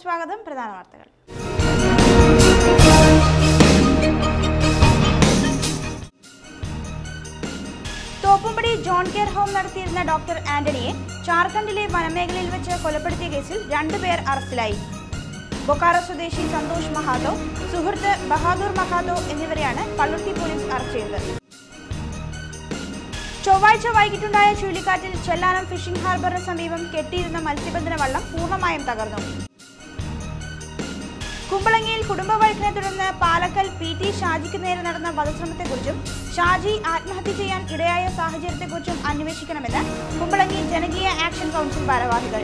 സ്വാഗതം. പ്രധാന വാർത്തകൾ. തോപ്പുംപടി ജോൺ കെയർ ഹോം നടത്തിയിരുന്ന ഡോക്ടർ ആന്റണിയെ ജാർഖണ്ഡിലെ വനമേഖലയിൽ വെച്ച് കൊലപ്പെടുത്തിയ കേസിൽ 2 പേർ അറസ്റ്റിലായി. ബൊക്കാറോ സ്വദേശി സന്തോഷ് മഹാതോ, സുഹൃത്ത് ബഹാദൂർ മഹാതോ എന്നിവരെയാണ് പള്ളുരുത്തി പോലീസ് അറസ്റ്റ് ചെയ്തത്. ചൊവ്വാഴ്ച വൈകിട്ടുണ്ടായ ചുഴലിക്കാറ്റിൽ ചെല്ലാനം ഫിഷിംഗ് ഹാർബറിന് സമീപം കെട്ടിയിരുന്ന മത്സ്യബന്ധന വള്ളം പൂർണ്ണമായും തകർന്നു. കുമ്പളങ്ങിയിൽ കുടുംബ വഴക്കിനെ തുടർന്ന് പാലക്കൽ PT ഷാജിക്ക് നേരെ നടന്ന വധശ്രമത്തെക്കുറിച്ചും ഷാജി ആത്മഹത്യ ചെയ്യാൻ ഇടയായ സാഹചര്യത്തെക്കുറിച്ചും അന്വേഷിക്കണമെന്ന് കുമ്പളങ്ങി ജനകീയ ആക്ഷൻ കൗൺസിൽ ഭാരവാഹികൾ.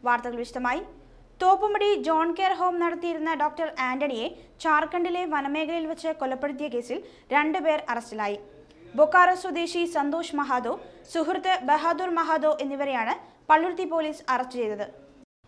വാർത്തകൾ വിശദമായി. തോപ്പുംപടി ജോൺ കെയർ ഹോം നടത്തിയിരുന്ന ഡോക്ടർ ആന്റണിയെ ജാർഖണ്ഡിലെ വനമേഖലയിൽ വെച്ച് കൊലപ്പെടുത്തിയ കേസിൽ 2 പേർ അറസ്റ്റിലായി. ബൊക്കാറോ സ്വദേശി സന്തോഷ് മഹാതോ, സുഹൃത്ത് ബഹാദൂർ മഹാതോ എന്നിവരെയാണ് പള്ളുരുത്തി പോലീസ് അറസ്റ്റ് ചെയ്തത്.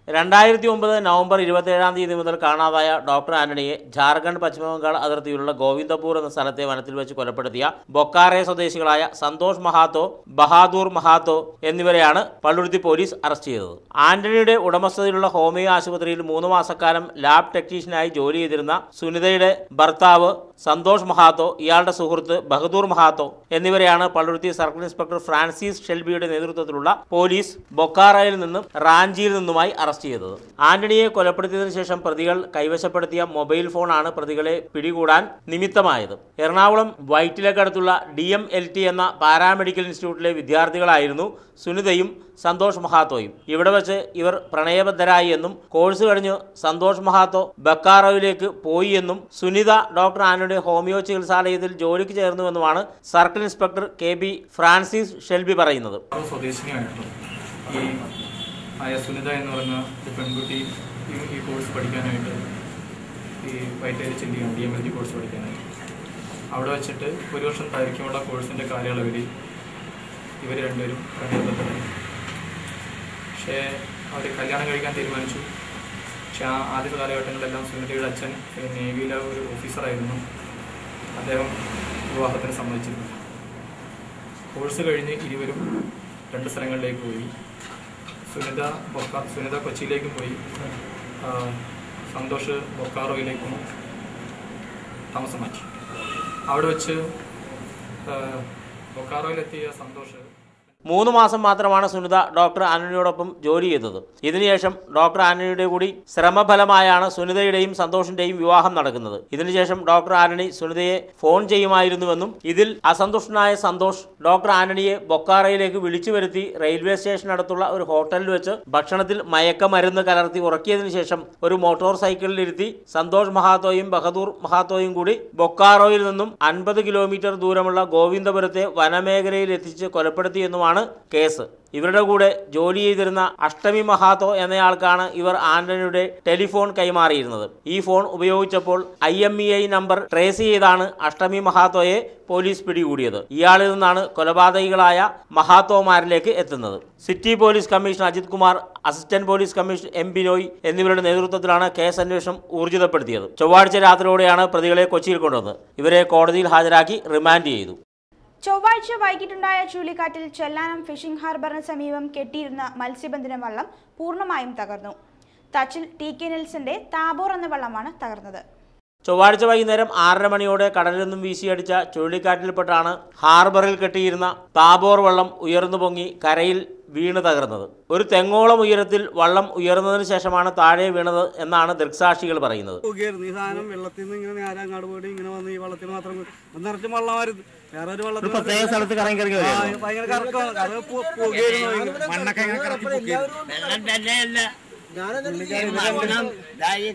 2009 നവംബർ 27 മുതൽ കാണാതായ ഡോക്ടർ ആന്റണിയെ ജാർഖണ്ഡ് പശ്ചിമബംഗാൾ അതിർത്തിയിലുള്ള ഗോവിന്ദപൂർ എന്ന സ്ഥലത്തെ വനത്തിൽ വെച്ച് കൊലപ്പെടുത്തിയ ബൊക്കാറെ സ്വദേശികളായ സന്തോഷ് മഹാതോ, ബഹാദൂർ മഹാതോ എന്നിവരെയാണ് പള്ളുരുത്തി പോലീസ് അറസ്റ്റ് ചെയ്തത്. ആന്റണിയുടെ ഉടമസ്ഥതയിലുള്ള ഹോമിയോ ആശുപത്രിയിൽ 3 മാസക്കാലം ലാബ് ടെക്നീഷ്യനായി ജോലി ചെയ്തിരുന്ന സുനിതയുടെ ഭർത്താവ് സന്തോഷ് മഹാതോ, ഇയാളുടെ സുഹൃത്ത് ബഹദൂർ മഹാതോ എന്നിവരെയാണ് പള്ളുരുത്തി സർക്കിൾ ഇൻസ്പെക്ടർ ഫ്രാൻസിസ് ഷെൽബിയുടെ നേതൃത്വത്തിലുള്ള പോലീസ് ബൊക്കാറയിൽ നിന്നും റാഞ്ചിയിൽ നിന്നുമായി അറസ്റ്റ് ചെയ്തത്. ആന്റണിയെ കൊലപ്പെടുത്തിയതിനു ശേഷം പ്രതികൾ കൈവശപ്പെടുത്തിയ മൊബൈൽ ഫോണാണ് പ്രതികളെ പിടികൂടാൻ നിമിത്തമായത്. എറണാകുളം വൈറ്റിലക്കടുത്തുള്ള DMLT എന്ന പാരാമെഡിക്കൽ ഇൻസ്റ്റിറ്റ്യൂട്ടിലെ വിദ്യാർത്ഥികളായിരുന്നു സുനിതയും സന്തോഷ് മഹാത്തോയും. ഇവിടെ വെച്ച് ഇവർ പ്രണയബദ്ധരായി എന്നും കോഴ്സ് കഴിഞ്ഞ് സന്തോഷ് മഹാത്തോ ബക്കാറോയിലേക്ക് പോയി എന്നും സുനിത ഡോക്ടർ ആന്റണിയുടെ ഹോമിയോ ചികിത്സാലയത്തിൽ ജോലിക്ക് ചേർന്നുവെന്നുമാണ് circle inspector KB Francis Shelby പറയുന്നത്. സുനിത എന്ന് പറയുന്ന ഒരു പെൺകുട്ടി ഈ കോഴ്സ് പഠിക്കാനായിട്ട് ഈ വൈറ്റേരി ചിന്തിക്കണം DMLT കോഴ്സ് പഠിക്കാനായിട്ട് അവിടെ വെച്ചിട്ട് 1 വർഷം ദൈർഘ്യമുള്ള കോഴ്സിൻ്റെ കാലയളവിൽ ഇവർ രണ്ടുപേരും പ്രണയബദ്ധരായി. പക്ഷേ അവർ കല്യാണം കഴിക്കാൻ തീരുമാനിച്ചു. പക്ഷേ ആദ്യത്തെ കാലഘട്ടങ്ങളിലെല്ലാം സുനിതയുടെ അച്ഛൻ നേവിയിലെ ഒരു ഓഫീസറായിരുന്നു. അദ്ദേഹം വിവാഹത്തിന് സമ്മതിച്ചിരുന്നു. കോഴ്സ് കഴിഞ്ഞ് ഇരുവരും 2 സ്ഥലങ്ങളിലേക്ക് പോയി. സുനിത കൊച്ചിയിലേക്കും പോയി, സന്തോഷ് ബൊക്കാറോയിലേക്കും താമസം മാറ്റി. അവിടെ വെച്ച് ബൊക്കാറോയിലെത്തിയ സന്തോഷ് 3 മാസം മാത്രമാണ് സുനിത ഡോക്ടർ ആന്റണിയോടൊപ്പം ജോലി ചെയ്തത്. ഇതിനുശേഷം ഡോക്ടർ ആന്റണിയുടെ കൂടി ശ്രമഫലമായാണ് സുനിതയുടെയും സന്തോഷിന്റെയും വിവാഹം നടക്കുന്നത്. ഇതിനുശേഷം ഡോക്ടർ ആന്റണി സുനിതയെ ഫോൺ ചെയ്യുമായിരുന്നുവെന്നും ഇതിൽ അസന്തുഷ്ടനായ സന്തോഷ് ഡോക്ടർ ആന്റണിയെ ബൊക്കാറയിലേക്ക് വിളിച്ചു വരുത്തി റെയിൽവേ സ്റ്റേഷനടുത്തുള്ള ഒരു ഹോട്ടലിൽ വെച്ച് ഭക്ഷണത്തിൽ മയക്കമരുന്ന് കലർത്തി ഉറക്കിയതിനു ശേഷം ഒരു മോട്ടോർ സൈക്കിളിലിരുത്തി സന്തോഷ് മഹാത്തോയും ബഹദൂർ മഹാത്തോയും കൂടി ബൊക്കാറോയിൽ നിന്നും 50 കിലോമീറ്റർ ദൂരമുള്ള ഗോവിന്ദപുരത്തെ വനമേഖലയിൽ എത്തിച്ച് കൊലപ്പെടുത്തിയെന്നുമാണ് കേസ്. ഇവരുടെ കൂടെ ജോലി ചെയ്തിരുന്ന അഷ്ടമി മഹാത്തോ എന്നയാൾക്കാണ് ഇവർ ആന്റണിയുടെ ടെലിഫോൺ കൈമാറിയിരുന്നത്. ഈ ഫോൺ ഉപയോഗിച്ചപ്പോൾ IMEI നമ്പർ ട്രേസ് ചെയ്താണ് അഷ്ടമി മഹാത്തോയെ പോലീസ് പിടികൂടിയത്. ഇയാളിൽ നിന്നാണ് കൊലപാതകികളായ മഹാത്തോമാരിലേക്ക് എത്തുന്നത്. City police commissioner Ajith Kumar, assistant police commissioner M Binoy എന്നിവരുടെ നേതൃത്വത്തിലാണ് കേസ് അന്വേഷണം ഊർജിതപ്പെടുത്തിയത്. ചൊവ്വാഴ്ച രാത്രിയോടെയാണ് പ്രതികളെ കൊച്ചിയിൽ കൊണ്ടുവന്നത്. ഇവരെ കോടതിയിൽ ഹാജരാക്കി റിമാൻഡ് ചെയ്തു. ചൊവ്വാഴ്ച വൈകിട്ടുണ്ടായ ചുഴലിക്കാറ്റിൽ ചെല്ലാനം ഫിഷിംഗ് ഹാർബറിന് സമീപം കെട്ടിയിരുന്ന മത്സ്യബന്ധന വള്ളം പൂർണ്ണമായും തകർന്നു. തച്ചിൽ TK നെൽസന്റെ താബോർ എന്ന വള്ളമാണ് തകർന്നത്. ചൊവ്വാഴ്ച വൈകുന്നേരം 6:30 മണിയോടെ കടലിൽ നിന്നും വീശിയടിച്ച ചുഴലിക്കാറ്റിൽപ്പെട്ടാണ് ഹാർബറിൽ കെട്ടിയിരുന്ന താബോർ വള്ളം ഉയർന്നു പൊങ്ങി കരയിൽ വീണ് തകർന്നത്. ഒരു തെങ്ങോളം ഉയരത്തിൽ വള്ളം ഉയർന്നതിന് ശേഷമാണ് താഴെ വീണത് എന്നാണ് ദൃക്സാക്ഷികൾ പറയുന്നത്. വെള്ളത്തിൽ നിന്ന് ഇങ്ങനെ നേരാങ്ങാട് പോയിട്ട് ഇങ്ങനെ വന്ന് ഈ വള്ളത്തിൽ മാത്രം നിറച്ച് വള്ളമായിരുന്നു. വേറെ ഒരു വള്ളത്തിൽ പ്രത്യേക സ്ഥലത്ത് കറങ്ങി ഭയങ്കര കറക്കം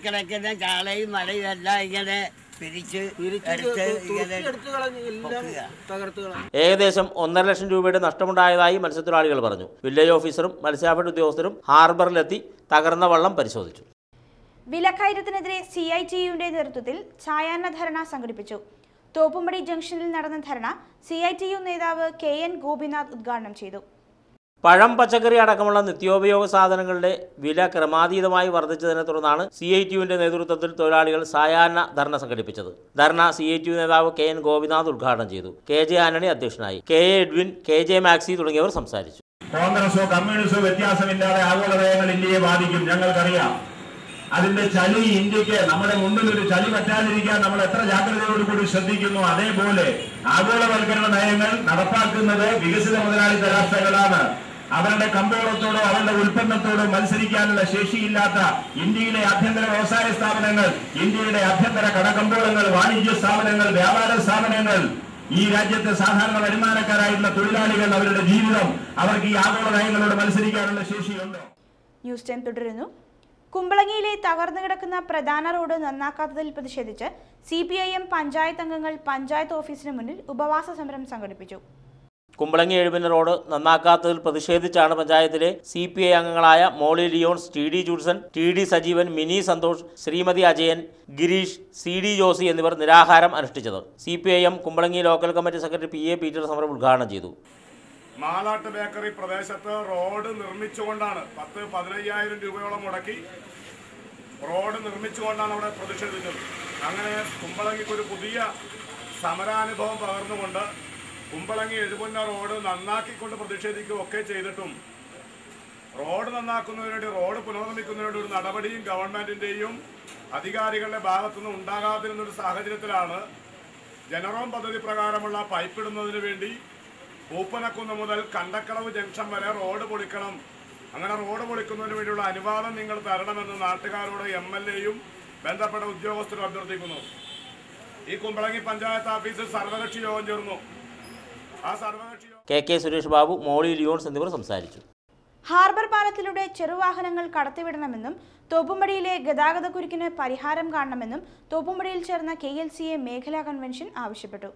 കിടക്കുന്ന ചാളയും മലയും എല്ലാം ഇങ്ങനെ ഏകദേശം 1.5 ലക്ഷം രൂപയുടെ നഷ്ടമുണ്ടായതായി മത്സ്യത്തൊഴിലാളികൾ പറഞ്ഞു. വില്ലേജ് ഓഫീസറും മത്സ്യാഭ്യന്തര ഉദ്യോഗസ്ഥരും ഹാർബറിലെത്തി തകർന്ന വള്ളം പരിശോധിച്ചു. വിലക്കയറ്റത്തിനെതിരെ CITUവിന്റെ നേതൃത്വത്തിൽ സായാഹ്ന ധർണ സംഘടിപ്പിച്ചു. തോപ്പുംപടി ജംഗ്ഷനിൽ നടന്ന ധർണ CITU നേതാവ് KN ഗോപിനാഥ് ഉദ്ഘാടനം ചെയ്തു. പഴം, പച്ചക്കറി അടക്കമുള്ള നിത്യോപയോഗ സാധനങ്ങളുടെ വില ക്രമാതീതമായി വർദ്ധിച്ചതിനെ തുടർന്നാണ് CITUവിന്റെ നേതൃത്വത്തിൽ തൊഴിലാളികൾ സായാഹ്ന ധർണ സംഘടിപ്പിച്ചത്. ധർണ CITU നേതാവ് KN ഗോപിനാഥ് ഉദ്ഘാടനം ചെയ്തു. KJ ആന്റണി അധ്യക്ഷനായി. KA എഡ്വിൻ, KJ മാക്സി തുടങ്ങിയവർ സംസാരിച്ചു. കോൺഗ്രസോ കമ്മ്യൂണിസ്റ്റോ വ്യത്യാസമില്ലാതെ ആഗോള നയങ്ങൾ ഇന്ത്യയെ ബാധിക്കും. ഞങ്ങൾക്കറിയാം. അതിന്റെ ചളി ഇന്ത്യക്ക് നമ്മുടെ മുന്നിൽ ഒരു ചളി പറ്റാതിരിക്കാൻ നമ്മൾ എത്ര ജാഗ്രതയോടുകൂടി ശ്രദ്ധിക്കുന്നു. അതേപോലെ ആഗോളവൽക്കരണ നയങ്ങൾ നടപ്പാക്കുന്നത് വികസിത മുതലാളിത്ത രാഷ്ട്രങ്ങളാണ്. അവരുടെ കമ്പോളത്തോടോ അവരുടെ ഉൽപ്പന്നത്തോടോ മത്സരിക്കാനുള്ള ശേഷിയില്ലാത്ത ഇന്ത്യയിലെ ആഭ്യന്തര വ്യവസായ സ്ഥാപനങ്ങൾ, ഇന്ത്യയുടെ ആഭ്യന്തര കടകമ്പോളങ്ങൾ, വാണിജ്യ സ്ഥാപനങ്ങൾ, വ്യാപാര സ്ഥാപനങ്ങൾ, ഈ രാജ്യത്തെ സാധാരണ വരുമാനക്കാരായിട്ടുള്ള തൊഴിലാളികൾ, അവരുടെ ജീവിതം, അവർക്ക് ഈ ആഗോള നയങ്ങളോട് മത്സരിക്കാനുള്ള ശേഷിയുണ്ടോ? ന്യൂസ് ടൈം തുടരുന്നു. കുമ്പളങ്ങിയിലെ തകർന്നു കിടക്കുന്ന പ്രധാന റോഡ് നന്നാക്കാത്തതിൽ പ്രതിഷേധിച്ച് CPIM പഞ്ചായത്ത് അംഗങ്ങൾ പഞ്ചായത്ത് ഓഫീസിന് മുന്നിൽ ഉപവാസ സമരം സംഘടിപ്പിച്ചു. കുമ്പളങ്ങി എഴുപിന റോഡ് നന്നാക്കാത്തതിൽ പ്രതിഷേധിച്ചാണ് പഞ്ചായത്തിലെ CPI അംഗങ്ങളായ Molly Leons, TD Judson, TD Sajeevan, Mini Santhosh, Sreemathi Ajayan, Gireesh, CD Josy എന്നിവർ നിരാഹാരം അനുഷ്ഠിച്ചത്. CPIM Kumbalangi local committee secretary PA Peter സമരം ഉദ്ഘാടനം ചെയ്തു. മാലാട്ട് ബേക്കറി പ്രദേശത്ത് റോഡ് നിർമ്മിച്ചുകൊണ്ടാണ് 10-15,000 രൂപയോളം മുടക്കി റോഡ് നിർമ്മിച്ചുകൊണ്ടാണ് അവിടെ പ്രതിഷേധിച്ചത്. അങ്ങനെ കുമ്പളങ്ങിക്ക് ഒരു പുതിയ സമരാനുഭവം പകർന്നുകൊണ്ട് കുമ്പളങ്ങി എഴുപുന്ന റോഡ് നന്നാക്കിക്കൊണ്ട് പ്രതിഷേധിക്കുകയൊക്കെ ചെയ്തിട്ടും റോഡ് നന്നാക്കുന്നതിന് വേണ്ടി, റോഡ് പുനർനിർമ്മിക്കുന്നതിന് വേണ്ടി ഒരു നടപടിയും ഗവൺമെന്റിന്റെയും അധികാരികളുടെ ഭാഗത്തുനിന്ന് ഉണ്ടാകാതിരുന്നൊരു സാഹചര്യത്തിലാണ് ജനറോം പദ്ധതി പ്രകാരമുള്ള പൈപ്പിടുന്നതിന് വേണ്ടി പൂപ്പനക്കുന്ന് മുതൽ കണ്ടക്കളവ് ജംഗ്ഷൻ വരെ റോഡ് പൊളിക്കണം, അങ്ങനെ റോഡ് പൊളിക്കുന്നതിന് വേണ്ടിയുള്ള അനുവാദം നിങ്ങൾ തരണമെന്ന് നാട്ടുകാരോട് MLAയും ബന്ധപ്പെട്ട ഉദ്യോഗസ്ഥരും അഭ്യർത്ഥിക്കുന്നു. ഈ കുമ്പളങ്ങി പഞ്ചായത്ത് ഓഫീസിൽ സർവകക്ഷി യോഗം ചേർന്നു. ആ സർവകക്ഷി KK സുരേഷ് ബാബു, മോളി ലിയോൺസ് എന്നിവർ സംസാരിച്ചു. ഹാർബർ പാലത്തിലൂടെ ചെറുവാഹനങ്ങൾ കടത്തിവിടണമെന്നും തോപ്പുംപടിയിലെ ഗതാഗതക്കുരുക്കിന് പരിഹാരം കാണണമെന്നും തോപ്പുംപടിയിൽ ചേർന്ന KLCA മേഖലാ കൺവെൻഷൻ ആവശ്യപ്പെട്ടു.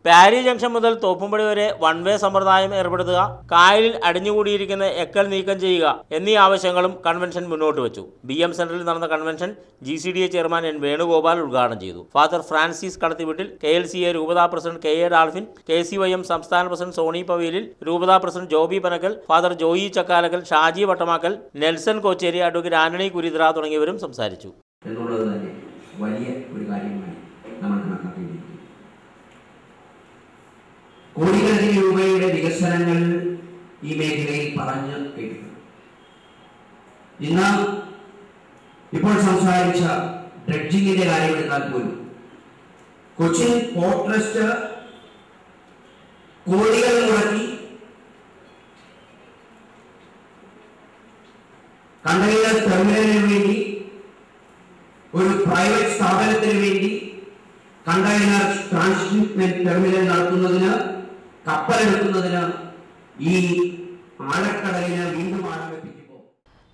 പാരി ജംഗ്ഷൻ മുതൽ തോപ്പുംപടി വരെ വൺ വേ സമ്പ്രദായം ഏർപ്പെടുത്തുക, കായലിൽ അടിഞ്ഞുകൂടിയിരിക്കുന്ന എക്കൽ നീക്കം ചെയ്യുക എന്നീ ആവശ്യങ്ങളും കൺവെൻഷൻ മുന്നോട്ട് വെച്ചു. BM സെന്ററിൽ നടന്ന convention GCDA chairman N Venugopal ഉദ്ഘാടനം ചെയ്തു. ഫാദർ ഫ്രാൻസിസ് കടത്തിവിട്ടിൽ, KLCA രൂപതാ പ്രസിഡന്റ് KA ഡാൾഫിൻ, KCYM സംസ്ഥാന പ്രസിഡന്റ് സോണി പവേലിൽ, രൂപതാ president Joby Panakkal, father Joy Chakkalakkal, Shaji Vattamakkal, Nelson Kocheri, advocate Antony Kuridra തുടങ്ങിയവരും സംസാരിച്ചു. വലിയ ഒരു കാര്യമാണ് നമ്മൾ കണക്കാക്കിയിരിക്കുന്നത്. കോടിക്കണക്കിന് രൂപയുടെ വികസനങ്ങൾ ഈ മേഖലയിൽ പറഞ്ഞു കേട്ടിട്ടുണ്ട്. ഇന്ന് ഇപ്പോൾ സംസാരിച്ച ഡ്രഡ്ജിങ്ങിന്റെ കാര്യം എടുത്താൽ പോലും കൊച്ചിൻ പോർട്ട് ട്രസ്റ്റ് കോടികൾ മുടക്കി കണ്ടെയ്നർ ടെർമിനലിന് വേണ്ടി, ഒരു പ്രൈവറ്റ് സ്ഥാപനത്തിന് വേണ്ടി കണ്ടെയ്നർ ട്രാൻസ്ഷിപ്മെന്റ് ടെർമിനൽ നടത്തുന്നതിന്, കപ്പലെടുക്കുന്നതിന് ഈ ആഴക്കടലിന് വീണ്ടും ആഴം വെപ്പിക്കുമ്പോൾ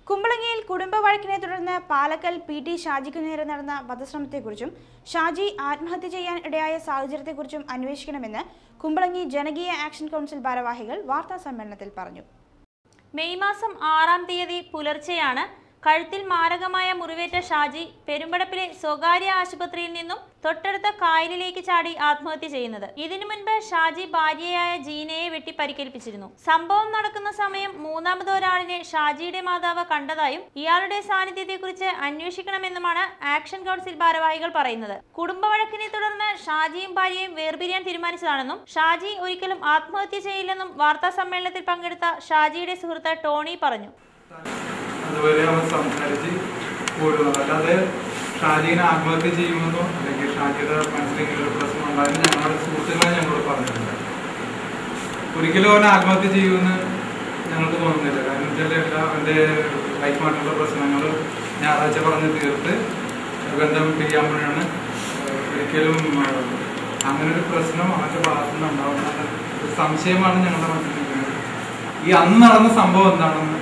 കുമ്പളങ്ങിയിൽ കുടുംബ വഴക്കിനെ തുടർന്ന് പാലക്കൽ PT ഷാജിക്ക് നേരെ നടന്ന വധശ്രമത്തെക്കുറിച്ചും ഷാജി ആത്മഹത്യ ചെയ്യാൻ ഇടയായ സാഹചര്യത്തെക്കുറിച്ചും അന്വേഷിക്കണമെന്ന് കുമ്പളങ്ങി ജനകീയ ആക്ഷൻ കൗൺസിൽ ഭാരവാഹികൾ വാർത്താ സമ്മേളനത്തിൽ പറഞ്ഞു. മെയ് മാസം 6-ാം തീയതി പുലർച്ചെയാണ് കഴുത്തിൽ മാരകമായ മുറിവേറ്റ ഷാജി പെരുമ്പടപ്പിലെ സ്വകാര്യ ആശുപത്രിയിൽ നിന്നും തൊട്ടടുത്ത കായലിലേക്ക് ചാടി ആത്മഹത്യ ചെയ്യുന്നത്. ഇതിനു മുൻപ് ഷാജി ഭാര്യയായ ജീനയെ വെട്ടി പരിക്കേൽപ്പിച്ചിരുന്നു. സംഭവം നടക്കുന്ന സമയം മൂന്നാമതൊരാളിനെ ഷാജിയുടെ മാതാവ് കണ്ടതായും ഇയാളുടെ സാന്നിധ്യത്തെക്കുറിച്ച് അന്വേഷിക്കണമെന്നുമാണ് ആക്ഷൻ കൗൺസിൽ ഭാരവാഹികൾ പറയുന്നത്. കുടുംബ വഴക്കിനെ തുടർന്ന് ഷാജിയും ഭാര്യയും വേർപിരിയാൻ തീരുമാനിച്ചതാണെന്നും ഷാജി ഒരിക്കലും ആത്മഹത്യ ചെയ്യില്ലെന്നും വാർത്താ സമ്മേളനത്തിൽ പങ്കെടുത്ത ഷാജിയുടെ സുഹൃത്ത് ടോണി പറഞ്ഞു. അതുവരെ അവർ സംസാരിച്ച് പോരുന്നത്, അല്ലാതെ ഷാജീനെ ആത്മഹത്യ ചെയ്യുമെന്നോ അല്ലെങ്കിൽ ഷാജിയുടെ മനസ്സിലേക്ക് ഒരു പ്രശ്നം ഉണ്ടായെന്ന് ഞങ്ങളുടെ സുഹൃത്തുക്കളെ ഞങ്ങളോട് പറഞ്ഞിട്ടുണ്ട്. ഒരിക്കലും അവനെ ആത്മഹത്യ ചെയ്യുമെന്ന് ഞങ്ങൾക്ക് തോന്നുന്നില്ല. കാരണം വെച്ചാൽ അവൻ്റെ ലൈഫുമായിട്ടുള്ള പ്രശ്നങ്ങൾ ഞായറാഴ്ച പറഞ്ഞ് തീർത്ത് ബന്ധം പിരിയാൻ വേണ്ടിയാണ്. ഒരിക്കലും അങ്ങനൊരു പ്രശ്നം അവൻ്റെ ഭാഗത്തുനിന്ന് ഉണ്ടാവുന്ന ഒരു സംശയമാണ് ഞങ്ങളുടെ മനസ്സിലിരിക്കുന്നത്. ഈ അന്ന് നടന്ന സംഭവം എന്താണെന്ന്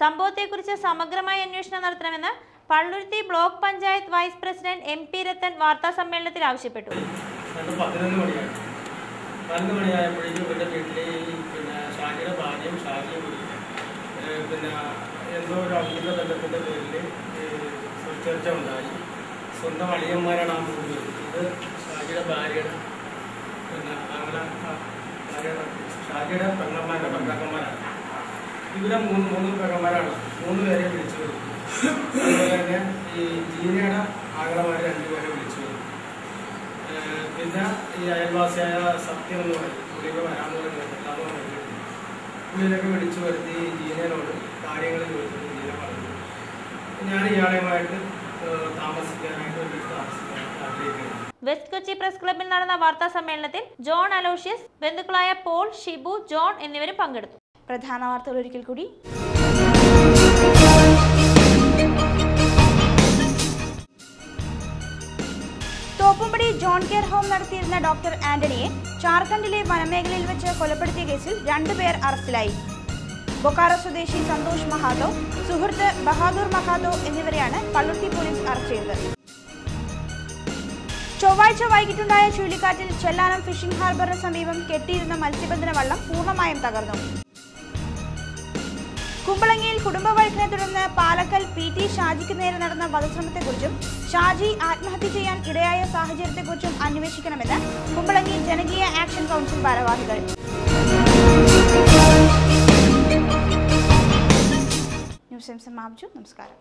സംഭവത്തെക്കുറിച്ച് സമഗ്രമായ അന്വേഷണം നടത്തണമെന്ന് Palluruthy block panchayat vice president MP Rathan വാർത്താ സമ്മേളനത്തിൽ ആവശ്യപ്പെട്ടു. 11 മണിയായപ്പോഴേക്കും എൻ്റെ വീട്ടിൽ ഷാജിയുടെ ഭാര്യയും ഷാജിയും എന്തോ ഒരു അഭിനന്ദ ബന്ധത്തിൻ്റെ പേരിൽ ചർച്ച ഉണ്ടായി. സ്വന്തം അളിയന്മാരാണ് ആ മൂന്ന്. ഇത് ഷാജിയുടെ ഭാര്യയുടെ ഷാജിയുടെ പെങ്ങന്മാരുടെ ഭർത്താക്കന്മാരാണ്. ഇവരെ മൂന്ന് പെങ്ങന്മാരാണ്. 3 പേരെ വിളിച്ചു വരും. അതുപോലെ തന്നെ ഈ ജീനയുടെ ആങ്ങളമാരെ 2 പേരെ വിളിച്ചു വരും. പിന്നെ ഈ അയൽവാസിയായ സത്യം എന്ന് പറയും പുള്ളിയൊക്കെ വരാമെന്ന് പറഞ്ഞിട്ട് പുള്ളിയിലൊക്കെ വിളിച്ചു വരുത്തി ജീനയോട് കാര്യങ്ങൾ ചോദിച്ചത് ജീന പറഞ്ഞു ഞാൻ ഇയാളുമായിട്ട് താമസിക്കാനായിട്ട് ആഗ്രഹിക്കുന്നു. വെസ്റ്റ് കൊച്ചി പ്രസ് ക്ലബ്ബിൽ നടന്ന വാർത്താ സമ്മേളനത്തിൽ ജോൺ അലോഷ്യസ്, ബന്ധുക്കളായ പോൾ, ഷിബു, ജോൺ എന്നിവരും പങ്കെടുത്തു. പ്രധാന വാർത്തകൾ ഒരിക്കൽ കൂടി. തോപ്പുംപടി ജോൺ കെയർ ഹോം നടത്തിയിരുന്ന ഡോക്ടർ ആന്റണിയെ ജാർഖണ്ഡിലെ വനമേഖലയിൽ വെച്ച് കൊലപ്പെടുത്തിയ കേസിൽ 2 പേർ അറസ്റ്റിലായി. ബൊക്കാറോ സ്വദേശി സന്തോഷ് മഹാതോ, സുഹൃത്ത് ബഹാദൂർ മഹാതോ എന്നിവരെയാണ് പള്ളുരുത്തി പോലീസ് അറസ്റ്റ് ചെയ്തത്. ചൊവ്വാഴ്ച വൈകിട്ടുണ്ടായ ചുഴലിക്കാറ്റിൽ ചെല്ലാനം ഫിഷിംഗ് ഹാർബറിന് സമീപം കെട്ടിയിരുന്ന മത്സ്യബന്ധന വള്ളം പൂർണ്ണമായും തകർന്നു. കുമ്പളങ്ങിയിൽ കുടുംബവഴക്കിനെ തുടർന്ന് പാലക്കൽ PT ഷാജിക്ക് നേരെ നടന്ന വധശ്രമത്തെക്കുറിച്ചും ഷാജി ആത്മഹത്യ ചെയ്യാൻ ഇടയായ സാഹചര്യത്തെക്കുറിച്ചും അന്വേഷിക്കണമെന്ന് കുമ്പളങ്ങി ജനകീയ ആക്ഷൻ കൗൺസിൽ ഭാരവാഹികൾ. ന്യൂസ് സമാപിച്ചു. നമസ്കാരം.